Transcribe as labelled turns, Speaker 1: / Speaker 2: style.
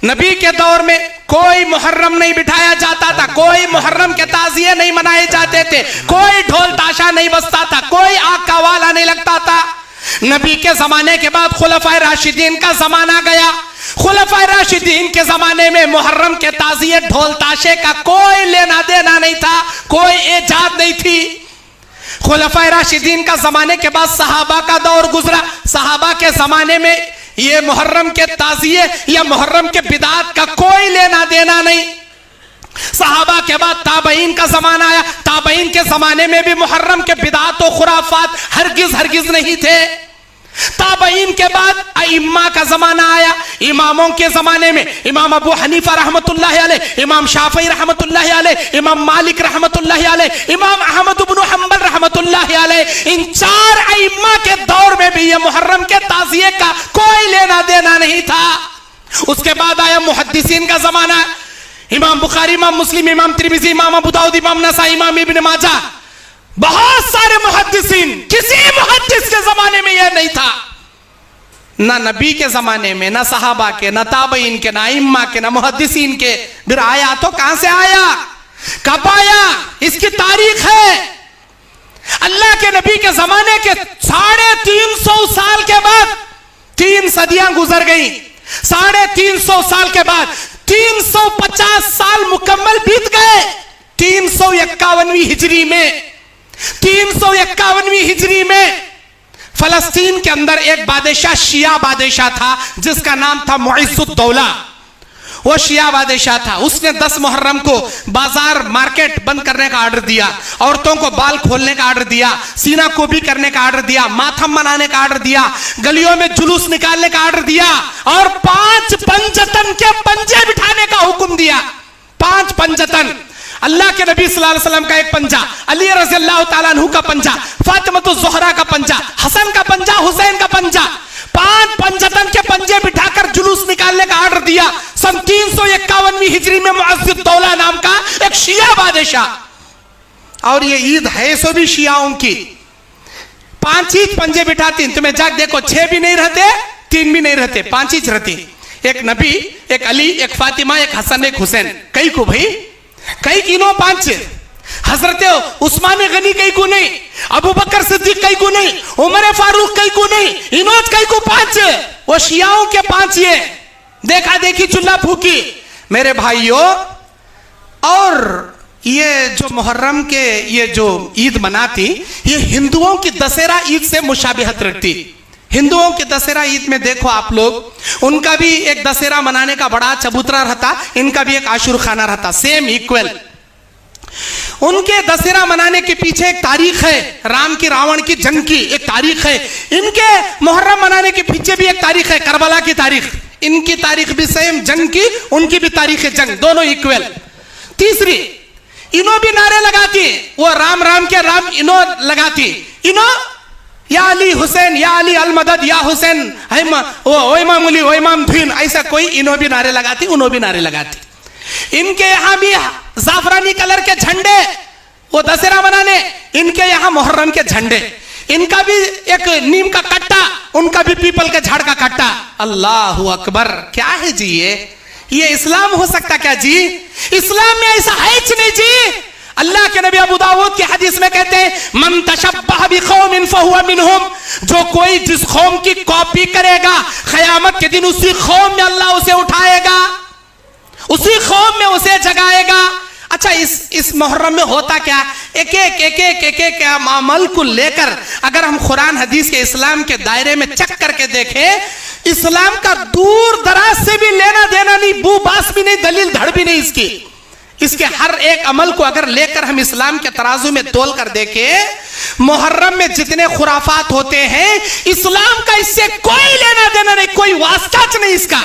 Speaker 1: نبی کے دور میں کوئی محرم نہیں بٹھایا جاتا تھا, کوئی محرم کے تعزیے نہیں منائے جاتے تھے, کوئی ڈھول تاشا نہیں بجتا تھا, کوئی آگ کا والا نہیں لگتا تھا. نبی کے زمانے کے بعد خلفائے راشدین کا زمانہ گیا. خلفائے راشدین کے زمانے میں محرم کے تعزیے ڈھول تاشے کا کوئی لینا دینا نہیں تھا, کوئی ایجاد نہیں تھی. خلفائے راشدین کا زمانے کے بعد صحابہ کا دور گزرا. صحابہ کے زمانے میں یہ محرم کے تعزیے یا محرم کے بدعات کا کوئی لینا دینا نہیں. صحابہ کے بعد تابعین کا زمانہ آیا. تابعین کے زمانے میں بھی محرم کے بدعات و خرافات ہرگز نہیں تھے. تابعین کے بعد ائمہ کا زمانہ آیا. اماموں کے زمانے میں امام ابو حنیفہ رحمت اللہ علیہ, امام شافعی رحمت اللہ علیہ, امام مالک رحمت اللہ علیہ, امام احمد بن حنبل رحمت اللہ علیہ, ان 4 ائمہ کے دور میں بھی یہ محرم کے تعزیے کا کوئی لینا دینا نہیں تھا. اس کے بعد آیا محدثین کا زمانہ. امام بخاری, امام مسلم, امام ترمذی, امام ابو داؤد, امام نسائی, امام ابن ماجہ, بہت سارے محدثین. کسی محدث کے زمانے میں یہ نہیں تھا, نہ نبی کے زمانے میں, نہ صحابہ کے, نہ تابعین کے, نہ ائمہ کے, نہ محدثین کے. پھر آیا تو کہاں سے آیا, کب آیا, اس کی تاریخ ہے. اللہ کے نبی کے زمانے کے 350 سال کے بعد 3 صدیاں گزر گئیں. 350 سال کے بعد 350 سال مکمل بیت گئے. 351ویں ہجری میں 351ویں ہجری میں فلسطین کے اندر ایک بادشاہ, شیعہ بادشاہ تھا جس کا نام تھا معز الدولہ. وہ شیعہ بادشاہ تھا. اس نے 10 محرم کو بازار مارکیٹ بند کرنے کا آرڈر دیا, عورتوں کو بال کھولنے کا آرڈر دیا, سینہ کوبی کرنے کا آرڈر دیا, ماتھم منانے کا آرڈر دیا, گلیوں میں جلوس نکالنے کا آرڈر دیا, اور 5 پنجتن کے پنجے بٹھانے کا حکم دیا. 5 پنجتن, اللہ کے نبی صلی اللہ علیہ وسلم کا ایک پنجہ, علی رضی اللہ تعالیٰ عنہ کا پنجہ, فاطمۃ الزہرا کا پنجہ, حسن کا پنجہ, حسین کا پنجہ. 5 پنجتن کے پنجے بٹھا کر جلوس نکالنے کا آرڈر دیا. سن 351ویں ہجری میں معز الدولہ نام کا ایک شیعہ بادشاہ. اور یہ عید ہے سو بھی شیعوں کی. 5 ہی پنجے بٹھاتی. تمہیں جاگ دیکھو, 6 بھی نہیں رہتے, 3 بھی نہیں رہتے, 5 ہی رہتی. ایک نبی, ایک علی, ایک فاطمہ, ایک حسن, ایک حسین. کئی کو بھائی, کئی کینوں 5. حضرت عثمان غنی کئی کو نہیں, ابو بکر صدیق کئی کو نہیں, عمر فاروق کئی کو نہیں, انوج کئی کو 5. وہ شیعوں کے 5 یہ دیکھا دیکھی چلہ پھوکی. میرے بھائیوں, اور یہ جو محرم کے یہ جو عید مناتی, یہ ہندوؤں کی دسہرہ عید سے مشابہت رکھتی. ہندوؤں کے دسہرہ عید میں دیکھو آپ لوگ, ان کا بھی ایک دسہرہ منانے کا بڑا چبوترا رہتا, ان کا بھی ایک عاشور خانہ رہتا, سیم ایکول. ان کے دسہرہ منانے کے پیچھے ایک تاریخ ہے, رام کی راون کی جنگ کی ایک تاریخ ہے. ان کے محرم منانے کے پیچھے بھی ایک تاریخ ہے, کربلا کی تاریخ. ان کی تاریخ بھی سیم جنگ کی, ان کی بھی تاریخ جنگ, دونوں ایکول. تیسری, انہوں بھی نعرے لگاتی, وہ رام رام کے رام انہوں لگاتی. انہوں یا علی حسین, یا علی المدد, یا حسین او امام علی, او امام دین, ایسا کوئی. انہوں بھی نعرے لگاتی, انہوں بھی نعرے لگاتی. ان کے یہاں بھی زعفرانی کلر کے جھنڈے وہ دسہرہ منانے, ان کے یہاں محرم کے جھنڈے. ان کا بھی ایک نیم کا کٹا, ان کا بھی پیپل کے جھاڑ کا کٹا. اللہ اکبر, کیا ہے جی یہ اسلام ہو سکتا کیا جی؟ اسلام میں ایسا ہے نہیں جی. اللہ کے نبی ابو داؤد کی حدیث میں کہتے ہیں, من تشبہ بقوم فہو منہم, جو کوئی جس قوم کی کاپی کرے گا قیامت کے دن اسی قوم میں اللہ اسے اٹھائے گا, اسی قوم میں اسے جگائے گا. اچھا, اس محرم میں ہوتا کیا؟ ایک عمل کو لے کر اگر ہم قرآن حدیث کے اسلام کے دائرے میں چک کر کے دیکھیں, اسلام کا دور دراز سے بھی لینا دینا نہیں, بو باس بھی نہیں, دلیل دھڑ بھی نہیں اس کی. اس کے ہر ایک عمل کو اگر لے کر ہم اسلام کے ترازو میں تول کر دیکھیں, محرم میں جتنے خرافات ہوتے ہیں, اسلام کا اس سے کوئی لینا دینا نہیں, کوئی واسطہ نہیں اس کا.